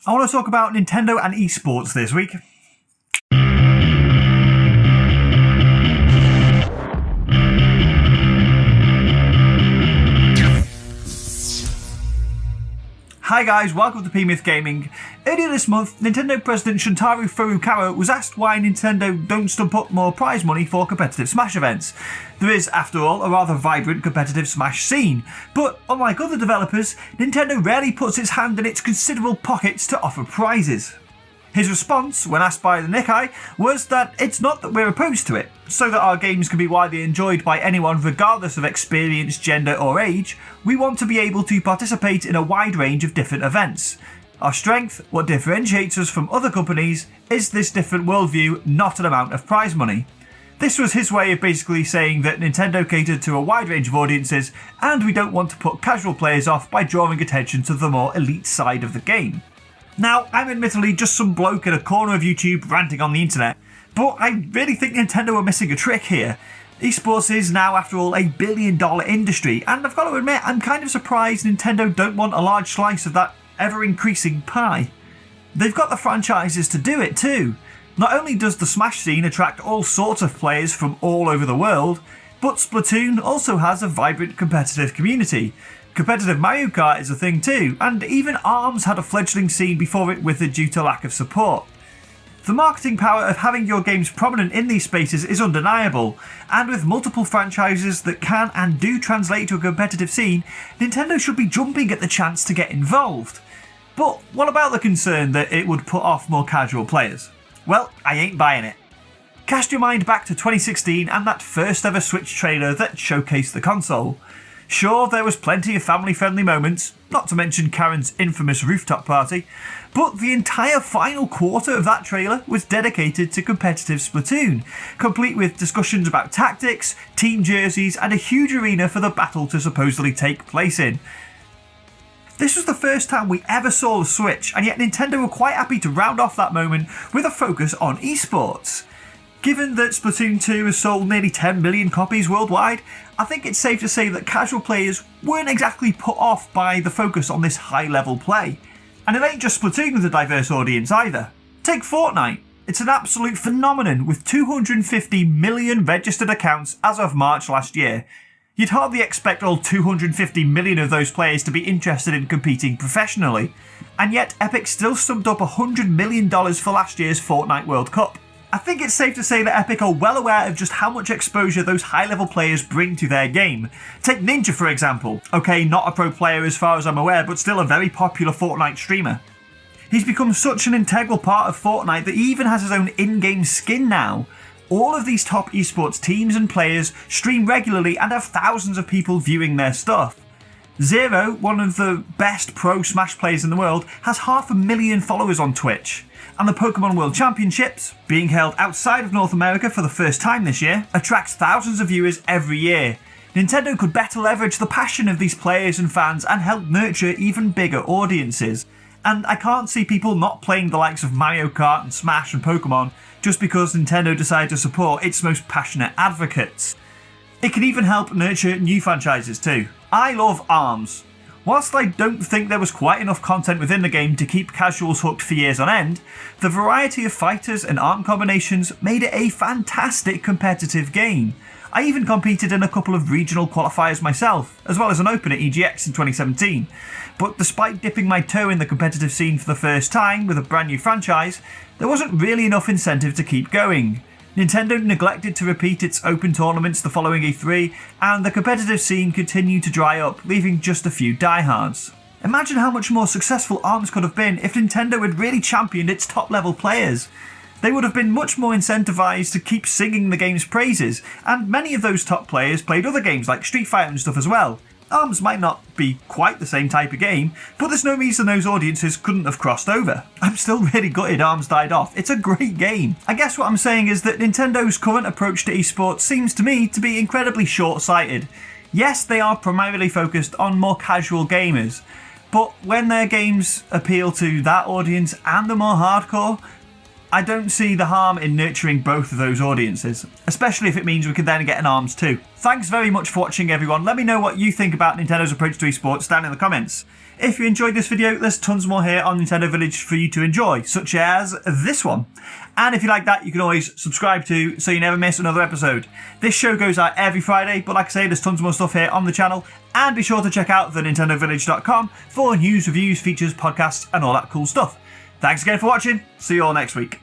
I want to talk about Nintendo and esports this week. Hi guys, welcome to PMyth Gaming. Earlier this month, Nintendo President Shuntaro Furukawa was asked why Nintendo don't stump up more prize money for competitive Smash events. There is, after all, a rather vibrant competitive Smash scene, but unlike other developers, Nintendo rarely puts its hand in its considerable pockets to offer prizes. His response, when asked by the Nikkei, was that it's not that we're opposed to it. So that our games can be widely enjoyed by anyone regardless of experience, gender or age, we want to be able to participate in a wide range of different events. Our strength, what differentiates us from other companies, is this different worldview, not an amount of prize money. This was his way of basically saying that Nintendo catered to a wide range of audiences and we don't want to put casual players off by drawing attention to the more elite side of the game. Now, I'm admittedly just some bloke in a corner of YouTube ranting on the internet, but I really think Nintendo are missing a trick here. Esports is now, after all, a billion-dollar industry, and I've got to admit, I'm kind of surprised Nintendo don't want a large slice of that ever-increasing pie. They've got the franchises to do it too. Not only does the Smash scene attract all sorts of players from all over the world, but Splatoon also has a vibrant competitive community. Competitive Mario Kart is a thing too, and even ARMS had a fledgling scene before it withered due to lack of support. The marketing power of having your games prominent in these spaces is undeniable, and with multiple franchises that can and do translate to a competitive scene, Nintendo should be jumping at the chance to get involved. But what about the concern that it would put off more casual players? Well, I ain't buying it. Cast your mind back to 2016 and that first ever Switch trailer that showcased the console. Sure, there was plenty of family-friendly moments, not to mention Karen's infamous rooftop party, but the entire final quarter of that trailer was dedicated to competitive Splatoon, complete with discussions about tactics, team jerseys, and a huge arena for the battle to supposedly take place in. This was the first time we ever saw the Switch, and yet Nintendo were quite happy to round off that moment with a focus on esports. Given that Splatoon 2 has sold nearly 10 million copies worldwide, I think it's safe to say that casual players weren't exactly put off by the focus on this high-level play. And it ain't just Splatoon with a diverse audience either. Take Fortnite. It's an absolute phenomenon with 250 million registered accounts as of March last year. You'd hardly expect all 250 million of those players to be interested in competing professionally. And yet Epic still summed up $100 million for last year's Fortnite World Cup. I think it's safe to say that Epic are well aware of just how much exposure those high-level players bring to their game. Take Ninja for example. Okay, not a pro player as far as I'm aware, but still a very popular Fortnite streamer. He's become such an integral part of Fortnite that he even has his own in-game skin now. All of these top esports teams and players stream regularly and have thousands of people viewing their stuff. Zero, one of the best pro Smash players in the world, has 500,000 followers on Twitch. And the Pokemon World Championships, being held outside of North America for the first time this year, attracts thousands of viewers every year. Nintendo could better leverage the passion of these players and fans and help nurture even bigger audiences. And I can't see people not playing the likes of Mario Kart and Smash and Pokemon just because Nintendo decided to support its most passionate advocates. It can even help nurture new franchises too. I love ARMS. Whilst I don't think there was quite enough content within the game to keep casuals hooked for years on end, the variety of fighters and arm combinations made it a fantastic competitive game. I even competed in a couple of regional qualifiers myself, as well as an open at EGX in 2017. But despite dipping my toe in the competitive scene for the first time with a brand new franchise, there wasn't really enough incentive to keep going. Nintendo neglected to repeat its open tournaments the following E3, and the competitive scene continued to dry up, leaving just a few diehards. Imagine how much more successful ARMS could have been if Nintendo had really championed its top level players. They would have been much more incentivized to keep singing the game's praises, and many of those top players played other games like Street Fighter and stuff as well. ARMS might not be quite the same type of game, but there's no reason those audiences couldn't have crossed over. I'm still really gutted ARMS died off. It's a great game. I guess what I'm saying is that Nintendo's current approach to esports seems to me to be incredibly short-sighted. Yes, they are primarily focused on more casual gamers, but when their games appeal to that audience and the more hardcore, I don't see the harm in nurturing both of those audiences, especially if it means we can then get an ARMS too. Thanks very much for watching, everyone. Let me know what you think about Nintendo's approach to esports down in the comments. If you enjoyed this video, there's tons more here on Nintendo Village for you to enjoy, such as this one. And if you like that, you can always subscribe to so you never miss another episode. This show goes out every Friday, but like I say, there's tons more stuff here on the channel. And be sure to check out thenintendovillage.com for news, reviews, features, podcasts, and all that cool stuff. Thanks again for watching. See you all next week.